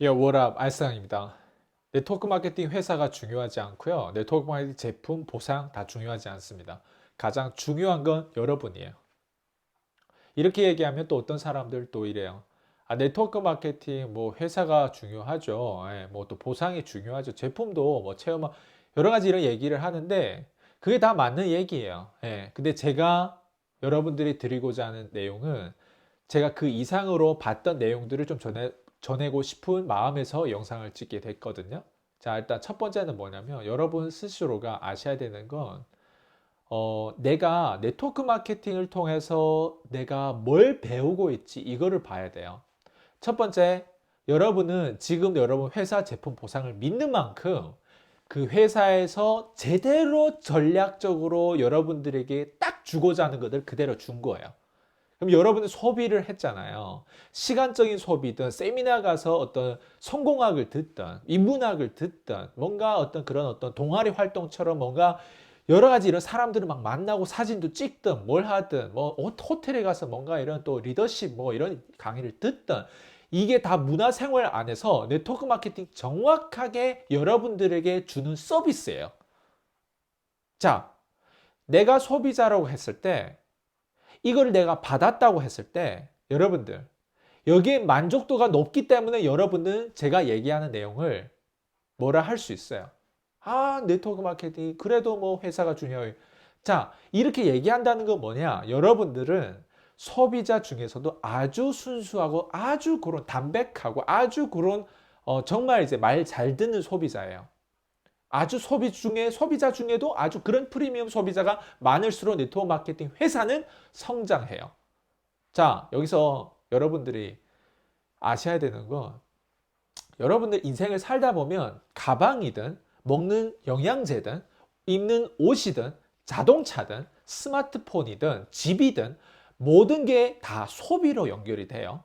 워랍 알상입니다. 네트워크 마케팅 회사가 중요하지 않고요. 네트워크 마케팅 제품, 보상 다 중요하지 않습니다. 가장 중요한 건 여러분이에요. 이렇게 얘기하면 또 어떤 사람들 또 이래요. 네트워크 마케팅 뭐 회사가 중요하죠. 예, 뭐또 보상이 중요하죠. 제품도 뭐 체험 여러 가지 이런 얘기를 하는데 그게 다 맞는 얘기예요. 예, 근데 제가 여러분들이 드리고자 하는 내용은 제가 그 이상으로 봤던 내용들을 좀 전하고 싶은 마음에서 영상을 찍게 됐거든요. 자, 일단 첫 번째는 뭐냐면 여러분 스스로가 아셔야 되는 건 내가 네트워크 마케팅을 통해서 내가 뭘 배우고 있지 이거를 봐야 돼요. 첫 번째, 여러분은 지금 여러분 회사 제품 보상을 믿는 만큼 그 회사에서 제대로 전략적으로 여러분들에게 딱 주고자 하는 것을 그대로 준 거예요. 그럼 여러분은 소비를 했잖아요. 시간적인 소비든 세미나 가서 어떤 성공학을 듣든 인문학을 듣든 뭔가 어떤 그런 어떤 동아리 활동처럼 뭔가 여러 가지 이런 사람들을 막 만나고 사진도 찍든 뭘 하든 뭐 호텔에 가서 뭔가 이런 또 리더십 뭐 이런 강의를 듣든 이게 다 문화생활 안에서 네트워크 마케팅 정확하게 여러분들에게 주는 서비스예요. 자, 내가 소비자라고 했을 때 이걸 내가 받았다고 했을 때 여러분들 여기에 만족도가 높기 때문에 여러분은 제가 얘기하는 내용을 뭐라 할 수 있어요. 네트워크 마케팅 그래도 뭐 회사가 중요해요. 자, 이렇게 얘기한다는 건 뭐냐? 여러분들은 소비자 중에서도 아주 순수하고 아주 그런 담백하고 아주 그런 정말 이제 말 잘 듣는 소비자예요. 아주 소비자 중에도 아주 그런 프리미엄 소비자가 많을수록 네트워크 마케팅 회사는 성장해요. 자, 여기서 여러분들이 아셔야 되는 건 여러분들 인생을 살다 보면 가방이든 먹는 영양제든 입는 옷이든 자동차든 스마트폰이든 집이든 모든 게 다 소비로 연결이 돼요.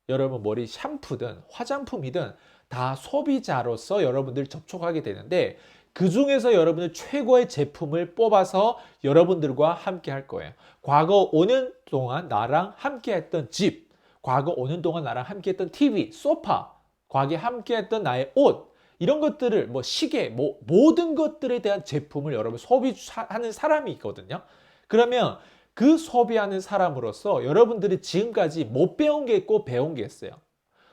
여러분 머리 샴푸든 화장품이든 다 소비자로서 여러분들 접촉하게 되는데 그 중에서 여러분들 최고의 제품을 뽑아서 여러분들과 함께 할 거예요. 과거 5년 동안 나랑 함께 했던 집, 과거 5년 동안 나랑 함께 했던 TV, 소파, 과거에 함께 했던 나의 옷, 이런 것들을 뭐 시계, 뭐 모든 것들에 대한 제품을 여러분 소비하는 사람이 있거든요. 그러면 그 소비하는 사람으로서 여러분들이 지금까지 못 배운 게 있고 배운 게 있어요.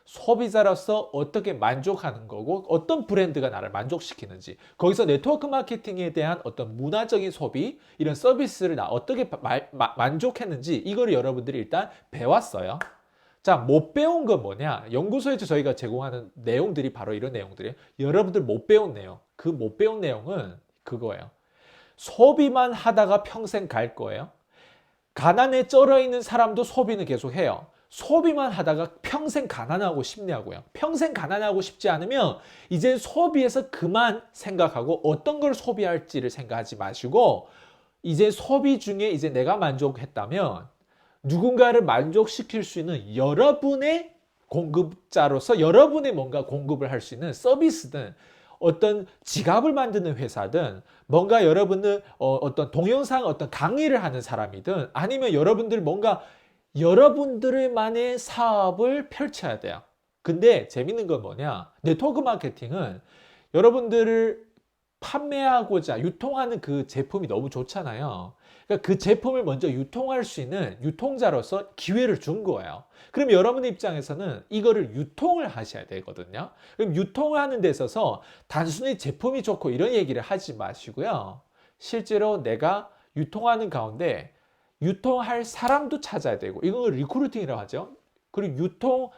소비자로서 어떻게 만족하는 거고 어떤 브랜드가 나를 만족시키는지 거기서 네트워크 마케팅에 대한 어떤 문화적인 소비 이런 서비스를 나 어떻게 만족했는지 이거를 여러분들이 일단 배웠어요. 자, 못 배운 건 뭐냐? 연구소에서 저희가 제공하는 내용들이 바로 이런 내용들이에요. 여러분들 못 배운 내용. 그 못 배운 내용은 그거예요. 소비만 하다가 평생 갈 거예요. 가난에 쩔어 있는 사람도 소비는 계속 해요. 소비만 하다가 평생 가난하고 싶냐고요. 평생 가난하고 싶지 않으면 이제 소비에서 그만 생각하고 어떤 걸 소비할지를 생각하지 마시고 이제 소비 중에 이제 내가 만족했다면 누군가를 만족시킬 수 있는 여러분의 공급자로서 여러분의 뭔가 공급을 할 수 있는 서비스든 어떤 지갑을 만드는 회사든 뭔가 여러분은 어떤 동영상 어떤 강의를 하는 사람이든 아니면 여러분들 뭔가 여러분들만의 사업을 펼쳐야 돼요. 근데 재밌는 건 뭐냐? 네트워크 마케팅은 여러분들을 판매하고자 유통하는 그 제품이 너무 좋잖아요. 그러니까 그 제품을 먼저 유통할 수 있는 유통자로서 기회를 준 거예요. 그럼 여러분의 입장에서는 이거를 유통을 하셔야 되거든요. 그럼 유통을 하는 데 있어서 단순히 제품이 좋고 이런 얘기를 하지 마시고요. 실제로 내가 유통하는 가운데 유통할 사람도 찾아야 되고 이건 리크루팅이라고 하죠. 그리고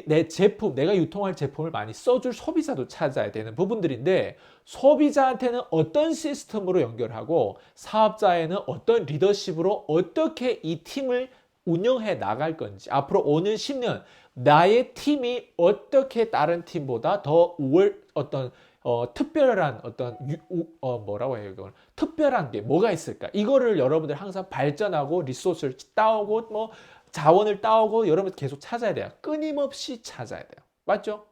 내 제품, 내가 유통할 제품을 많이 써줄 소비자도 찾아야 되는 부분들인데 소비자한테는 어떤 시스템으로 연결하고 사업자에는 어떤 리더십으로 어떻게 이 팀을 운영해 나갈 건지 앞으로 5년, 10년 나의 팀이 어떻게 다른 팀보다 더 어떤 특별한 어떤 뭐라고 해요 이걸 특별한 게 뭐가 있을까 이거를 여러분들 항상 발전하고 리소스를 따오고 뭐 자원을 따오고 여러분 계속 찾아야 돼요. 끊임없이 찾아야 돼요. 맞죠?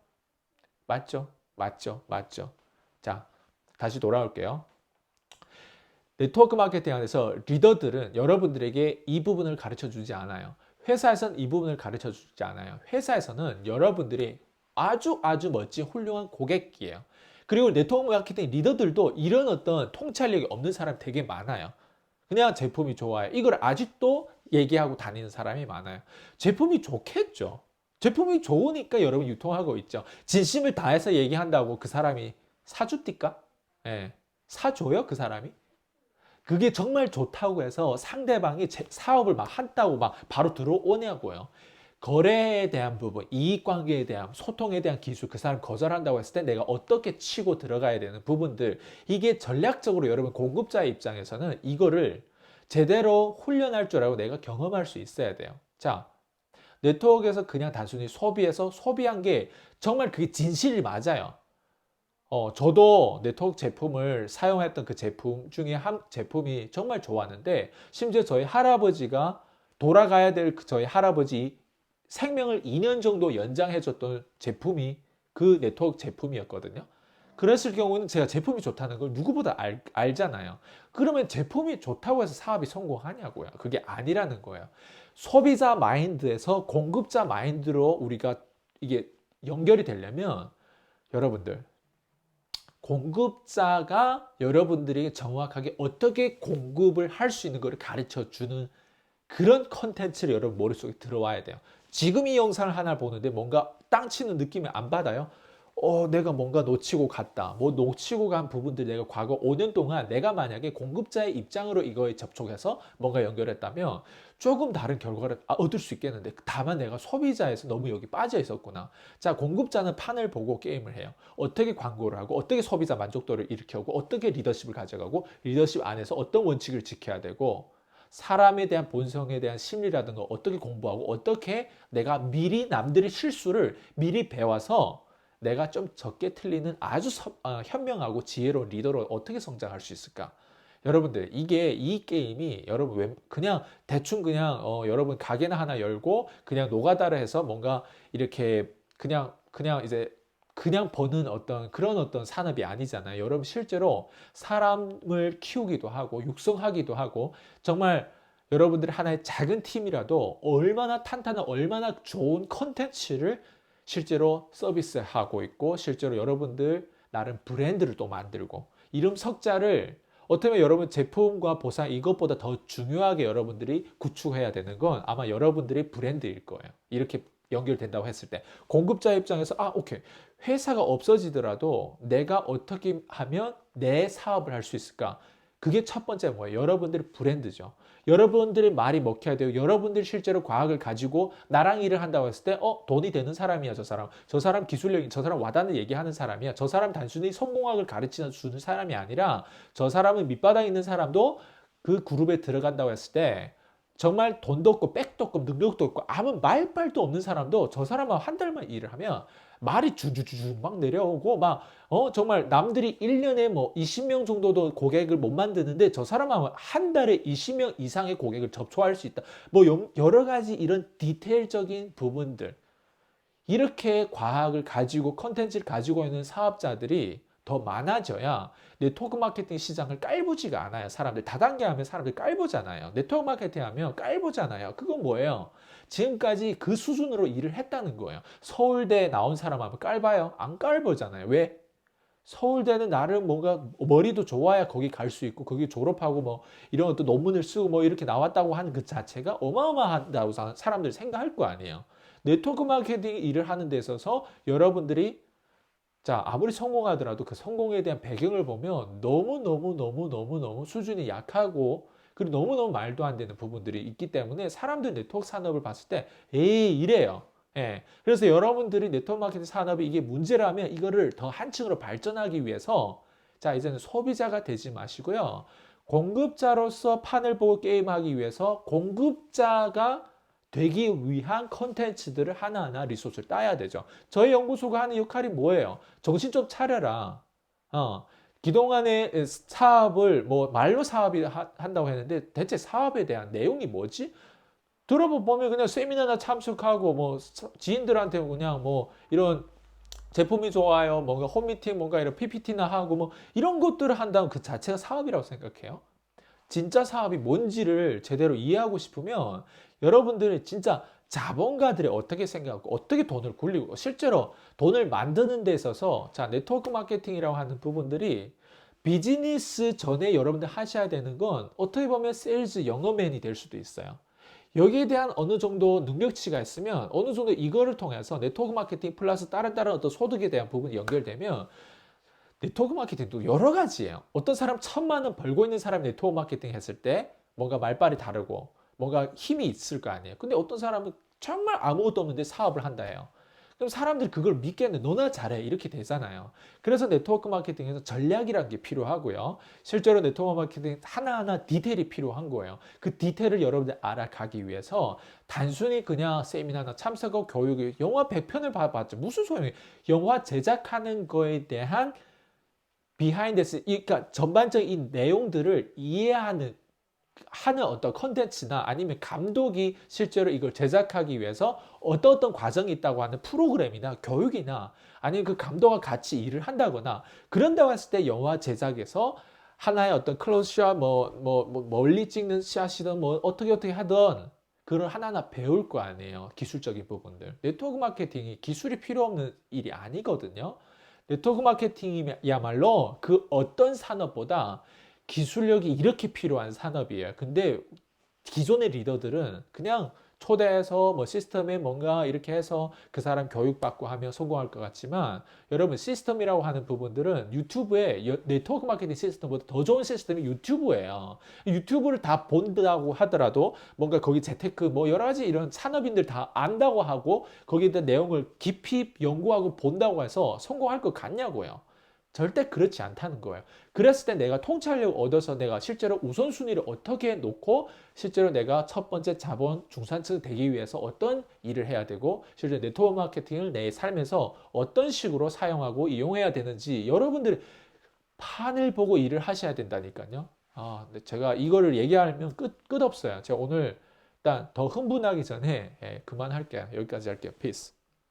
맞죠? 맞죠? 맞죠? 자, 다시 돌아올게요. 네트워크 마케팅 안에서 리더들은 여러분들에게 이 부분을 가르쳐 주지 않아요. 회사에서는 이 부분을 가르쳐 주지 않아요. 회사에서는 여러분들이 아주 아주 멋진 훌륭한 고객이에요. 그리고 네트워크 마케팅 리더들도 이런 어떤 통찰력이 없는 사람 되게 많아요. 그냥 제품이 좋아요. 이걸 아직도 얘기하고 다니는 사람이 많아요. 제품이 좋겠죠. 제품이 좋으니까 여러분 유통하고 있죠. 진심을 다해서 얘기한다고 그 사람이 사줍니까? 예. 사줘요, 그 사람이? 그게 정말 좋다고 해서 상대방이 사업을 막 한다고 막 바로 들어오냐고요. 거래에 대한 부분, 이익관계에 대한 소통에 대한 기술, 그 사람 거절한다고 했을 때 내가 어떻게 치고 들어가야 되는 부분들, 이게 전략적으로 여러분 공급자의 입장에서는 이거를 제대로 훈련할 줄 알고 내가 경험할 수 있어야 돼요. 자, 네트워크에서 그냥 단순히 소비해서 소비한 게 정말 그게 진실이 맞아요. 저도 네트워크 제품을 사용했던 그 제품 중에 한 제품이 정말 좋았는데, 심지어 저희 할아버지가 돌아가야 될 저희 할아버지 생명을 2년 정도 연장해줬던 제품이 그 네트워크 제품이었거든요. 그랬을 경우는 제가 제품이 좋다는 걸 누구보다 알잖아요. 그러면 제품이 좋다고 해서 사업이 성공하냐고요. 그게 아니라는 거예요. 소비자 마인드에서 공급자 마인드로 우리가 이게 연결이 되려면 여러분들, 공급자가 여러분들에게 정확하게 어떻게 공급을 할 수 있는 것을 가르쳐 주는 그런 컨텐츠를 여러분 머릿속에 들어와야 돼요. 지금 이 영상을 하나 보는데 뭔가 땅 치는 느낌이 안 받아요? 내가 뭔가 놓치고 갔다. 뭐 놓치고 간 부분들 내가 과거 5년 동안 내가 만약에 공급자의 입장으로 이거에 접촉해서 뭔가 연결했다면 조금 다른 결과를 얻을 수 있겠는데, 다만 내가 소비자에서 너무 여기 빠져 있었구나. 자, 공급자는 판을 보고 게임을 해요. 어떻게 광고를 하고, 어떻게 소비자 만족도를 일으켜고, 어떻게 리더십을 가져가고, 리더십 안에서 어떤 원칙을 지켜야 되고, 사람에 대한 본성에 대한 심리라든가 어떻게 공부하고, 어떻게 내가 미리 남들의 실수를 미리 배워서 내가 좀 적게 틀리는 아주 현명하고 지혜로운 리더로 어떻게 성장할 수 있을까? 여러분들, 이 게임이 여러분 그냥 대충 그냥 여러분 가게나 하나 열고 그냥 노가다를 해서 뭔가 이렇게 그냥 이제 그냥 버는 그런 어떤 산업이 아니잖아요. 여러분 실제로 사람을 키우기도 하고 육성하기도 하고, 정말 여러분들이 하나의 작은 팀이라도 얼마나 탄탄한, 얼마나 좋은 컨텐츠를 실제로 서비스하고 있고, 실제로 여러분들 나름 브랜드를 또 만들고, 이름 석자를 어떻게 보면 여러분 제품과 보상 이것보다 더 중요하게 여러분들이 구축해야 되는 건 아마 여러분들의 브랜드일 거예요. 이렇게 연결된다고 했을 때 공급자 입장에서 오케이, 회사가 없어지더라도 내가 어떻게 하면 내 사업을 할 수 있을까? 그게 첫 번째 뭐예요? 여러분들의 브랜드죠. 여러분들의 말이 먹혀야 돼요. 여러분들이 실제로 과학을 가지고 나랑 일을 한다고 했을 때 돈이 되는 사람이야, 저 사람. 저 사람 기술력이, 저 사람 와닿는 얘기하는 사람이야. 저 사람 단순히 성공학을 가르쳐 주는 사람이 아니라 저 사람은 밑바닥에 있는 사람도 그 그룹에 들어간다고 했을 때 정말 돈도 없고 백도 없고 능력도 없고 아무 말빨도 없는 사람도 저 사람은 한 달만 일을 하면 말이 주주주주 막 내려오고 막 정말 남들이 1년에 뭐 20명 정도도 고객을 못 만드는데 저 사람은 한 달에 20명 이상의 고객을 접촉할 수 있다. 뭐 여러 가지 이런 디테일적인 부분들, 이렇게 과학을 가지고 컨텐츠를 가지고 있는 사업자들이 더 많아져야 네트워크 마케팅 시장을 깔보지가 않아요. 사람들 다단계 하면 사람들 깔보잖아요. 네트워크 마케팅 하면 깔보잖아요. 그건 뭐예요? 지금까지 그 수준으로 일을 했다는 거예요. 서울대 나온 사람 하면 깔봐요? 안 깔보잖아요. 왜? 서울대는 나름 뭔가 머리도 좋아야 거기 갈 수 있고, 거기 졸업하고 뭐 이런 어떤 논문을 쓰고 뭐 이렇게 나왔다고 하는 그 자체가 어마어마하다고 사람들이 생각할 거 아니에요. 네트워크 마케팅 일을 하는 데 있어서 여러분들이, 자, 아무리 성공하더라도 그 성공에 대한 배경을 보면 너무너무 수준이 약하고, 그리고 너무너무 말도 안 되는 부분들이 있기 때문에 사람들 네트워크 산업을 봤을 때 에이 이래요. 예. 그래서 여러분들이 네트워크 마케팅 산업이 이게 문제라면 이거를 더 한층으로 발전하기 위해서, 자, 이제는 소비자가 되지 마시고요. 공급자로서 판을 보고 게임하기 위해서 공급자가 되기 위한 컨텐츠들을 하나하나 리소스를 따야 되죠. 저희 연구소가 하는 역할이 뭐예요? 정신 좀 차려라. 그동안의 사업을 뭐 말로 사업이 한다고 했는데 대체 사업에 대한 내용이 뭐지? 들어보면 그냥 세미나나 참석하고 뭐 지인들한테 그냥 뭐 이런 제품이 좋아요, 뭔가 홈미팅, 뭔가 이런 PPT나 하고 뭐 이런 것들을 한다면 그 자체가 사업이라고 생각해요. 진짜 사업이 뭔지를 제대로 이해하고 싶으면 여러분들이 진짜 자본가들이 어떻게 생각하고 어떻게 돈을 굴리고 실제로 돈을 만드는 데 있어서 자, 네트워크 마케팅이라고 하는 부분들이 비즈니스 전에 여러분들 하셔야 되는 건 어떻게 보면 세일즈 영어맨이 될 수도 있어요. 여기에 대한 어느 정도 능력치가 있으면 어느 정도 이거를 통해서 네트워크 마케팅 플러스 다른 어떤 소득에 대한 부분이 연결되면 네트워크 마케팅도 여러 가지예요. 어떤 사람 1,000만 원 벌고 있는 사람이 네트워크 마케팅 했을 때 뭔가 말빨이 다르고 뭔가 힘이 있을 거 아니에요. 근데 어떤 사람은 정말 아무것도 없는데 사업을 한다 해요. 그럼 사람들이 그걸 믿겠는데 너나 잘해 이렇게 되잖아요. 그래서 네트워크 마케팅에서 전략이라는 게 필요하고요. 실제로 네트워크 마케팅 하나하나 디테일이 필요한 거예요. 그 디테일을 여러분들 알아가기 위해서 단순히 그냥 세미나나 참석하고 교육을 영화 100편을 봐봤자 무슨 소용이에요. 영화 제작하는 거에 대한 비하인드스, 그러니까 전반적인 이 내용들을 이해하는 어떤 컨텐츠나 아니면 감독이 실제로 이걸 제작하기 위해서 어떤 과정이 있다고 하는 프로그램이나 교육이나 아니면 그 감독과 같이 일을 한다거나 그런다고 했을 때 영화 제작에서 하나의 어떤 클로즈샷 멀리 찍는 샷이든 뭐 어떻게 하든 그걸 하나하나 배울 거 아니에요. 기술적인 부분들. 네트워크 마케팅이 기술이 필요 없는 일이 아니거든요. 네트워크 마케팅이야말로 그 어떤 산업보다 기술력이 이렇게 필요한 산업이에요. 근데 기존의 리더들은 그냥 초대해서 뭐 시스템에 뭔가 이렇게 해서 그 사람 교육받고 하면 성공할 것 같지만 여러분 시스템이라고 하는 부분들은 유튜브에 네트워크 마케팅 시스템보다 더 좋은 시스템이 유튜브예요. 유튜브를 다 본다고 하더라도 뭔가 거기 재테크 뭐 여러 가지 이런 산업인들 다 안다고 하고 거기에 대한 내용을 깊이 연구하고 본다고 해서 성공할 것 같냐고요. 절대 그렇지 않다는 거예요. 그랬을 때 내가 통찰력을 얻어서 내가 실제로 우선순위를 어떻게 놓고 실제로 내가 첫 번째 자본 중산층 되기 위해서 어떤 일을 해야 되고 실제 네트워크 마케팅을 내 삶에서 어떤 식으로 사용하고 이용해야 되는지 여러분들이 판을 보고 일을 하셔야 된다니까요. 근데 제가 이거를 얘기하면 끝 없어요. 제가 오늘 일단 더 흥분하기 전에 그만할게요. 여기까지 할게요. 피스.